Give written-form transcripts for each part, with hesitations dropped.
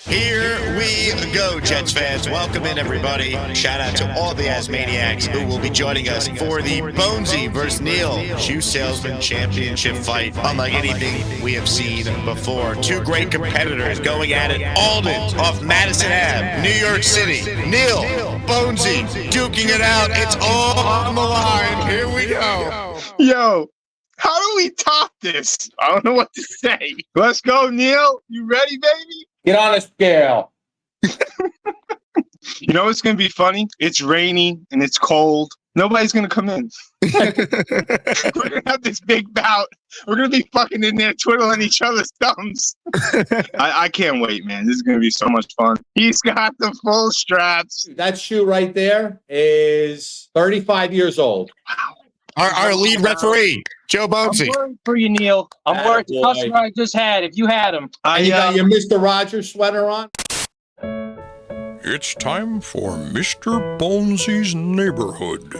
Here we go, Jets fans. Welcome in, everybody. Shout out to all the Asmaniacs who will be joining us for the Bonesy versus Neal Shoe Salesman Championship fight. Unlike anything we have seen before. Two great competitors going at it. Alden off Madison Ave, New York City. Neal, Bonesy, duking it out. It's all on the line. Here we go. Yo, how do we top this? I don't know what to say. Let's go, Neal. You ready, baby? Get on a scale. You know what's going to be funny? It's rainy and it's cold. Nobody's going to come in. We're going to have this big bout. We're going to be fucking in there twiddling each other's thumbs. I can't wait, man. This is going to be so much fun. He's got the full straps. That shoe right there is 35 years old. Wow. Our lead referee, Joe Bonesy. I'm worried for you, Neal. I'm worried the customer I just had. If you had him. And you got your Mr. Rogers sweater on? It's time for Mr. Bonesy's neighborhood.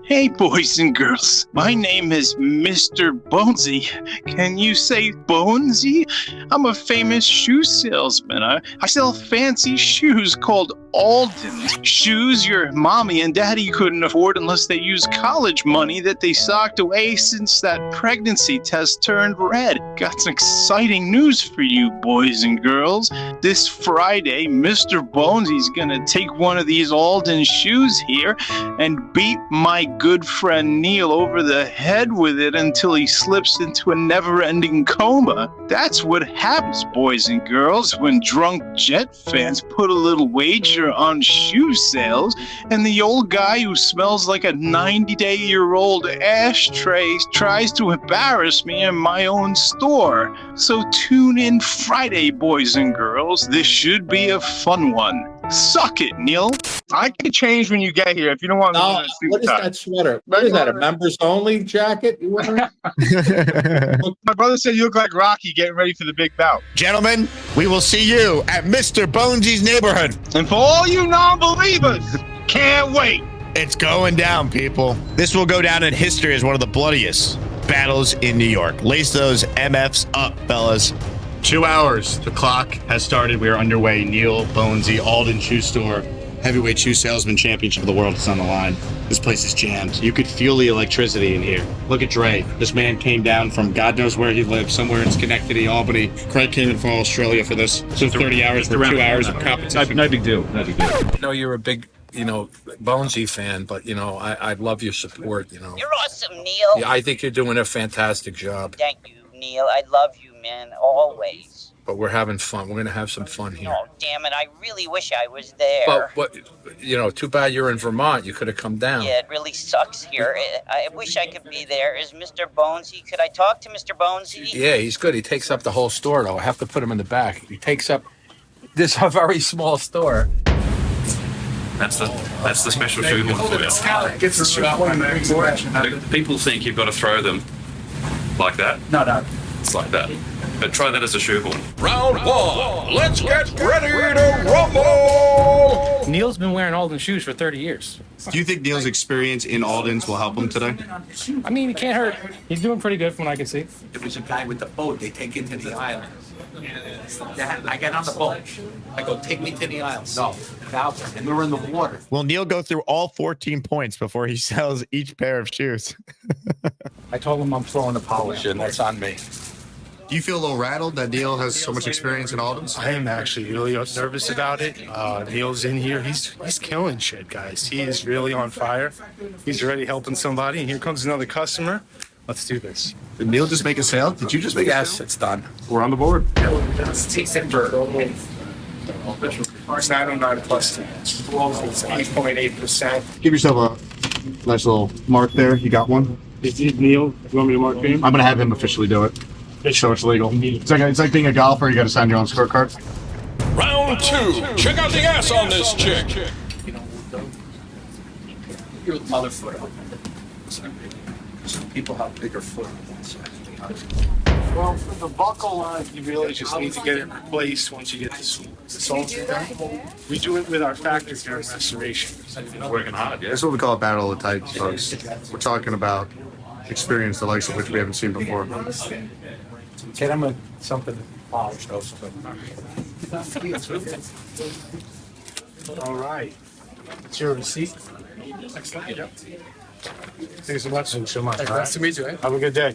Hey, boys and girls. My name is Mr. Bonesy. Can you say Bonesy? I'm a famous shoe salesman. I sell fancy shoes called Alden. Shoes your mommy and daddy couldn't afford unless they used college money that they socked away since that pregnancy test turned red. Got some exciting news for you, boys and girls. This Friday, Mr. Bonesy's gonna take one of these Alden shoes here and beat my good friend Neal over the head with it until he slips into a never-ending coma. That's what happens, boys and girls, when drunk Jet fans put a little wager on shoe sales, and the old guy who smells like a 90-day-year-old ashtray tries to embarrass me in my own store. So tune in Friday, boys and girls. This should be a fun one. Suck it, Neal. I can change when you get here if you don't want No, to. what is that sweater? What is that, a members only jacket you wearing? My brother said you look like Rocky getting ready for the big bout. Gentlemen, we will see you at Mr. Bonesy's neighborhood. And for all you non-believers, can't wait. It's going down, people. This will go down in history as one of the bloodiest battles in New York. Lace those MFs up, fellas. 2 hours. The clock has started. We are underway. Neal, Bonesy, Alden Shoe Store, Heavyweight Shoe Salesman Championship of the World is on the line. This place is jammed. You could feel the electricity in here. Look at Dre. This man came down from God knows where he lives, somewhere in Schenectady, Albany. Craig came in from Australia for this. So 30 hours for 2 hours of competition. No big deal. No big deal. I know you're a big, Bonesy fan, but, I love your support, You're awesome, Neal. Yeah, I think you're doing a fantastic job. Thank you, Neal. I love you, man, always. But we're having fun. We're going to have some fun here. Oh, damn it. I really wish I was there. But too bad you're in Vermont. You could have come down. Yeah, it really sucks here. I wish I could be there. Is Mr. Bonesy? Could I talk to Mr. Bonesy? Yeah, he's good. He takes up the whole store, though. I have to put him in the back. He takes up this very small store. That's the special shoehorn for you. People think you've got to throw them like that. No. It's like that. But try that as a shoehorn. Round one. Let's get ready to rumble. Neal's been wearing Alden shoes for 30 years. Do you think Neal's experience in Alden's will help him today? I mean, it can't hurt. He's doing pretty good from what I can see. It was a guy with the boat. They take him to the island. I get on the boat. I go, take me to the island. No, and we're in the water. Will Neal go through all 14 points before he sells each pair of shoes? I told him I'm throwing the polish in. That's on me. Do you feel a little rattled that Neal has so much experience in Alden's? I am actually really nervous about it. Neal's in here. He's killing shit, guys. He is really on fire. He's already helping somebody, and here comes another customer. Let's do this. Did Neal just make a sale? Did you just make a sale? Yes, it's done. We're on the board. It's 909 plus 10. It's 8.8%. Give yourself a nice little mark there. You got one? Is it Neal? You want me to mark him? I'm going to have him officially do it. So it's legal. It's like being a golfer. You got to sign your own scorecard. Round two. Check out the ass on this chick. Your other foot. Some people have bigger foot. Well, for the buckle line, you really just need to get it replaced once you get the soles done. We do it with our factory care restoration. Working hard, yeah. That's what we call a battle of the Titans, folks. We're talking about experience the likes of which we haven't seen before. Get him something polished those. All right. It's your receipt. Excellent. Yep. Thanks so much. Thanks so much. Nice to meet you. Have a good day.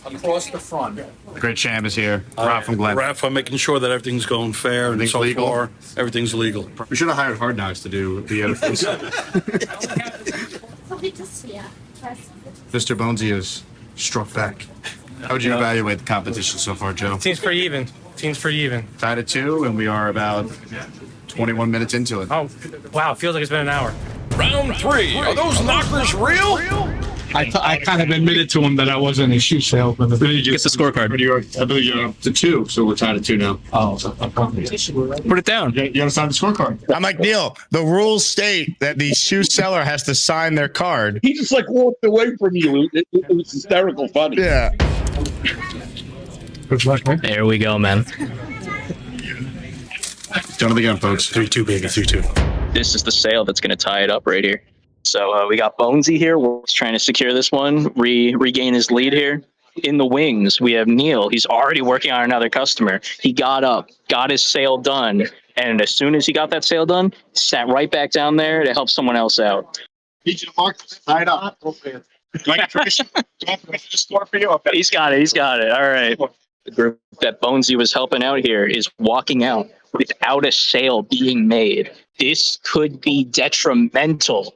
Across the front. Great champ is here. Rob from Glen. Raf, I'm making sure that everything's going fair and Everything's so legal? far. Everything's legal. We should have hired Hard Knocks to do the edifice. Mr. Bonesy is struck back. How would you evaluate the competition so far, Joe? Team's pretty even. Tied at 2, and we are about 21 minutes into it. Oh, wow. Feels like it's been an hour. Round 3. Are those knockers real? I kind of admitted to him that I wasn't a shoe salesman. Gets the scorecard. I believe you're up to 2, so we're tied at 2 now. Oh, Put it down. You understand the scorecard? I'm like, Neal, the rules state that the shoe seller has to sign their card. He just like walked away from you. It was hysterical funny. Yeah. good luck, man. There we go, man. Done it again, folks. 3-2, baby. 3-2. This is the sale that's going to tie it up right here. So we got Bonesy here. We're trying to secure this one, regain his lead here. In the wings, we have Neal. He's already working on another customer. He got up, got his sale done, and as soon as he got that sale done, sat right back down there to help someone else out. Need you to mark this. Tie it up. Do I get permission? Do I have permission to score for you? Okay. He's got it. All right. The group that Bonesy was helping out here is walking out without a sale being made. This could be detrimental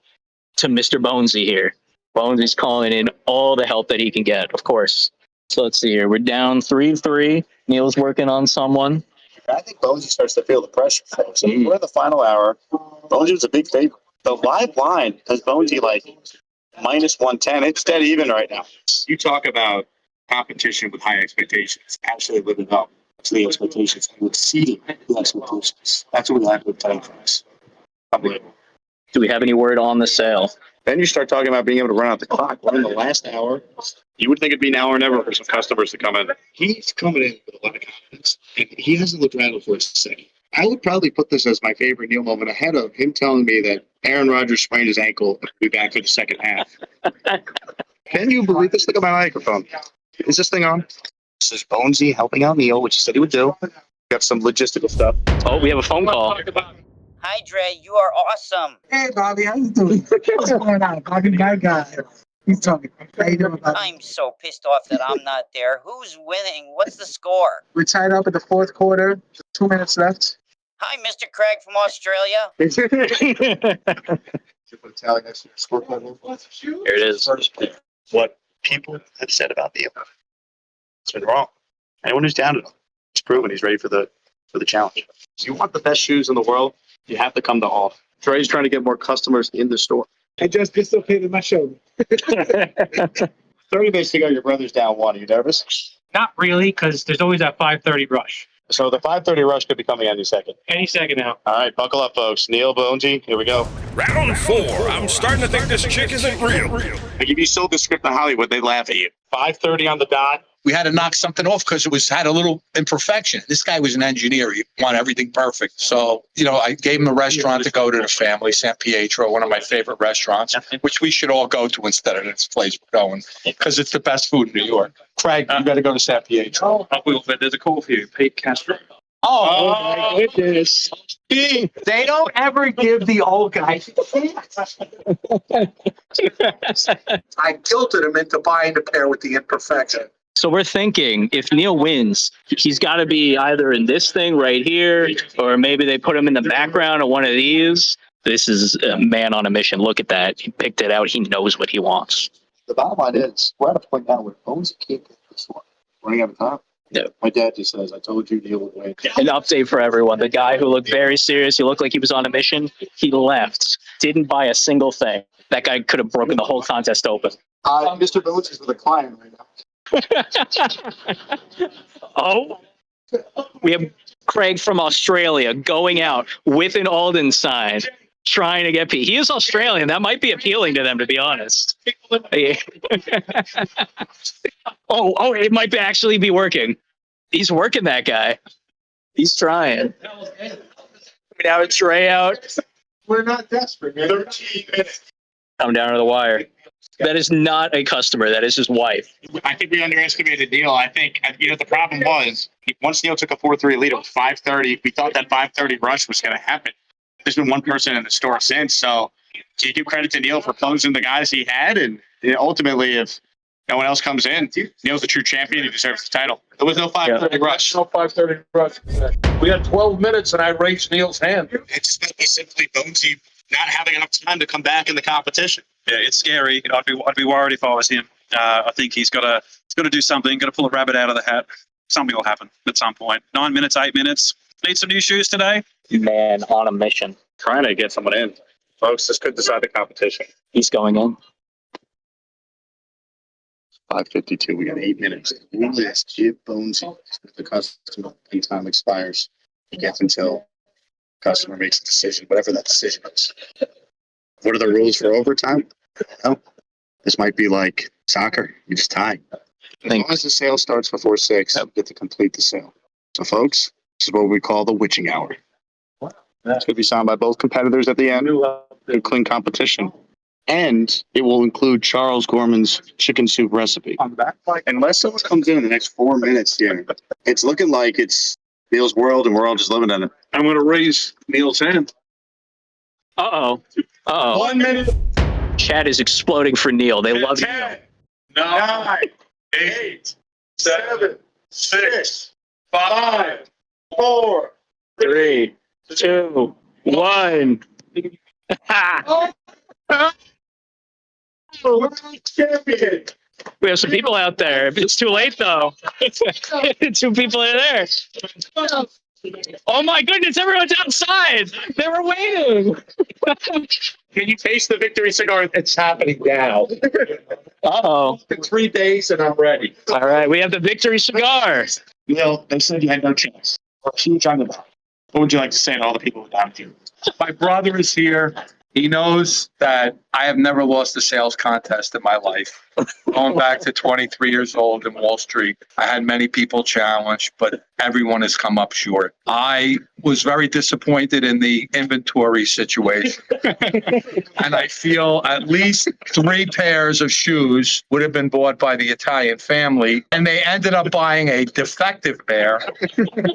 to Mr. Bonesy here. Bonesy's calling in all the help that he can get, of course. So let's see here. We're down 3-3. Neal's working on someone. I think Bonesy starts to feel the pressure. So we're in the final hour. Bonesy was a big favorite. The live line has Bonesy like minus 110. It's dead even right now. You talk about competition with high expectations. Actually living up to the expectations and exceeding the expectations. That's what we have with time for us. Unbelievable. Do we have any word on the sale? Then you start talking about being able to run out the clock. We're in the last hour. You would think it'd be now or never for some customers to come in. He's coming in with a lot of confidence, and he hasn't looked rattled for a second. I would probably put this as my favorite Neal moment ahead of him telling me that Aaron Rodgers sprained his ankle and will be back for the second half. Can you believe this? Look at my microphone. Is this thing on? This is Bonesy helping out Neal, which he said he would do. Got some logistical stuff. Oh, we have a phone call. Hi, Dre. You are awesome. Hey, Bobby, how you doing? What's going on? Bobby, my guy. He's talking. How you doing, Bobby? I'm so pissed off that I'm not there. Who's winning? What's the score? We're tied up at the fourth quarter. 2 minutes left. Hi, Mr. Craig from Australia. Put a tally next to your scorecard. Here it is. What people have said about Neal. It's been wrong. Anyone who's doubted him, he's proven he's ready for the challenge. If you want the best shoes in the world, you have to come to Hall. Dre's trying to get more customers in the store. I just dislocated my shoulder. 30 days to go, your brother's down 1. Are you nervous? Not really, because there's always that 5:30 rush. So the 5:30 rush could be coming any second. Any second now. All right, buckle up, folks. Neal, Bonesy, here we go. Round 4. I'm starting to think this chick isn't real. Like if you sold the script to Hollywood, they'd laugh at you. 5:30 on the dot. We had to knock something off because it had a little imperfection. This guy was an engineer. He wanted everything perfect. So, I gave him a restaurant to go to the family, San Pietro, one of my favorite restaurants, which we should all go to instead of this place we're going because it's the best food in New York. Craig, you got to go to San Pietro. I will, but there's a call for you, Pete Castro. Oh, my goodness. They don't ever give the old guys. I guilted him into buying the pair with the imperfection. So we're thinking if Neal wins, he's got to be either in this thing right here, or maybe they put him in the background of one of these. This is a man on a mission. Look at that. He picked it out. He knows what he wants. The bottom line is, we're at a point now where Bonesy can't get this one. Running out of time. Yeah. My dad just says, I told you Neal would win. An update for everyone. The guy who looked very serious, he looked like he was on a mission. He left. Didn't buy a single thing. That guy could have broken the whole contest open. Mr. Bonesy's with a client right now. Oh, we have Craig from Australia going out with an Alden sign, trying to get Pete. He is Australian. That might be appealing to them, to be honest. Oh, it might actually be working. He's working that guy. He's trying. Now it's Trey out. We're not desperate. 13 minutes. Come down to the wire. That is not a customer. That is his wife. I think we underestimated Neal. I think, the problem was once Neal took a 4-3 lead, it was 5:30. We thought that 5:30 rush was going to happen. There's been one person in the store since. So you give credit to Neal for closing the guys he had. And ultimately, if no one else comes in, Neal's the true champion. He deserves the title. There was no 5:30 rush. No 5:30 rush. We had 12 minutes, and I raised Neal's hand. It just might be simply Bonesy not having enough time to come back in the competition. Yeah, it's scary. I'd be worried if I was him. I think he's got to do something. Got to pull a rabbit out of the hat. Something will happen at some point. 9 minutes, 8 minutes. Need some new shoes today. Man on a mission. Trying to get someone in. Folks, this could decide the competition. He's going in. 5:52. We got 8 minutes. Let's give Bonesy the customer time expires. He gets until customer makes a decision, whatever that decision is. What are the rules for overtime? I don't know. This might be like soccer. You just tie. As long as the sale starts before 6, you get to complete the sale. So, folks, this is what we call the witching hour. It's going to be signed by both competitors at the end. Good, clean competition. And it will include Charles Gorman's chicken soup recipe. Unless someone comes in the next 4 minutes here, it's looking like it's Neal's world and we're all just living in it. I'm going to raise Neal's hand. Uh-oh. Uh-oh. 1 minute. Chat is exploding for Neal. They love 10, 9, 8, 7, 6, 5, 4, 3, 2, 1. champion. We have some people out there. It's too late, though. 2 people are there. Oh, my goodness. Everyone's outside. They were waiting. Can you taste the victory cigar? It's happening now. Uh-oh. 3 days and I'm ready. All right. We have the victory cigar. Neal, they said you had no chance. Or a huge underdog. What would you like to say to all the people who doubted you? My brother is here. He knows that I have never lost a sales contest in my life. Going back to 23 years old in Wall Street, I had many people challenge, but everyone has come up short. I was very disappointed in the inventory situation. And I feel at least 3 pairs of shoes would have been bought by the Italian family. And they ended up buying a defective pair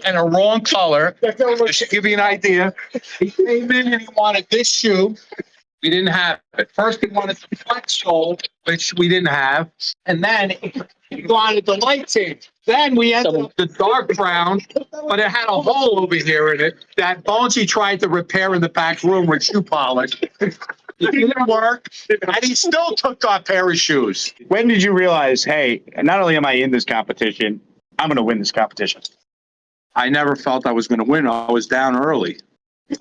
and a wrong color. Just to give you an idea, he came in and he wanted this shoe. We didn't have it. First, he wanted the flex sole, which we didn't have. And then he wanted the light tinge. Then we ended up the dark brown, but it had a hole over here in it that Bonesy tried to repair in the back room with shoe polish. It didn't work, and he still took our pair of shoes. When did you realize, hey, not only am I in this competition, I'm going to win this competition? I never felt I was going to win. I was down early.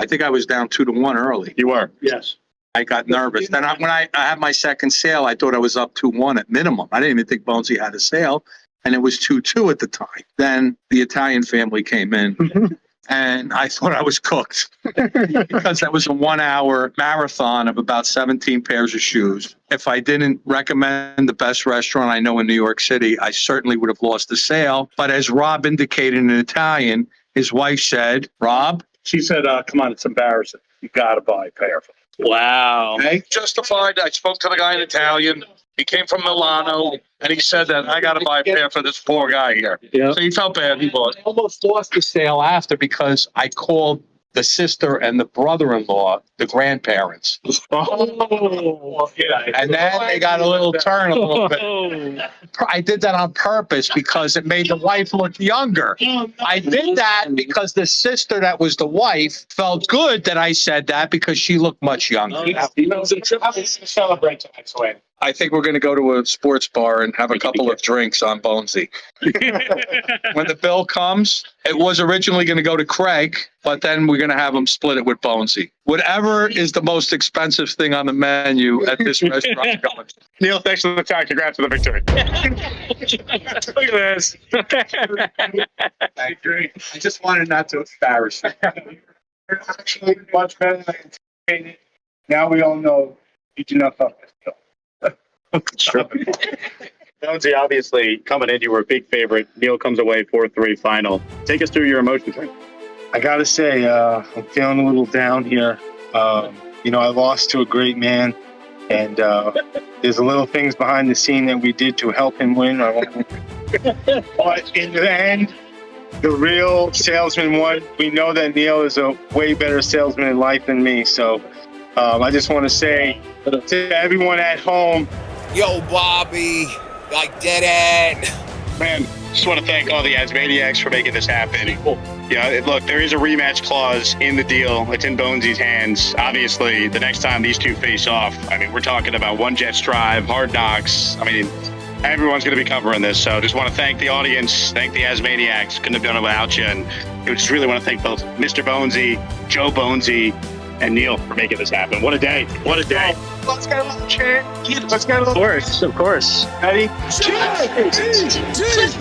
I think I was down 2-1 early. You were? Yes. I got nervous. Then when I had my second sale, I thought I was up 2-1 at minimum. I didn't even think Bonesy had a sale, and it was 2-2 at the time. Then the Italian family came in, and I thought I was cooked because that was a 1-hour marathon of about 17 pairs of shoes. If I didn't recommend the best restaurant I know in New York City, I certainly would have lost the sale. But as Rob indicated in Italian, his wife said, Rob? She said, come on, it's embarrassing. You got to buy a pair. Wow. Okay. Justified. I spoke to the guy in Italian. He came from Milano, and he said that I got to buy a pair for this poor guy here. Yeah. So he felt bad. He bought. I almost lost the sale after because I called the sister and the brother-in-law, the grandparents. Oh, yeah. And then they got a little turn a little bit. I did that on purpose because it made the wife look younger. I did that because the sister that was the wife felt good that I said that because she looked much younger. He knows it's a celebrate tonight's win. I think we're going to go to a sports bar and have a couple of drinks on Bonesy. When the bill comes, it was originally going to go to Craig, but then we're going to have him split it with Bonesy. Whatever is the most expensive thing on the menu at this restaurant. Neal, thanks for the time. Congrats on the victory. Look at this. I agree. I just wanted not to embarrass you. You're actually much better than I anticipated. Now we all know you do not fuck this deal. Sure. Bonesy, obviously, coming in, you were a big favorite. Neal comes away 4-3 final. Take us through your emotions. I got to say, I'm feeling a little down here. I lost to a great man. And there's little things behind the scene that we did to help him win. But in the end, the real salesman won. We know that Neal is a way better salesman in life than me. So I just want to say to everyone at home, Yo, Bobby, like dead end. Man, just want to thank all the Asmaniacs for making this happen. Yeah, look, there is a rematch clause in the deal. It's in Bonesy's hands. Obviously, the next time these two face off, I mean, we're talking about One Jets Drive, Hard Knocks. I mean, everyone's going to be covering this. So just want to thank the audience, thank the Asmaniacs. Couldn't have done it without you. And I just really want to thank both Mr. Bonesy, Joe Bonesy, and Neal for making this happen. What a day. What a day. let's get a little chant. Let's get a little. Of course. Ready? Cheers!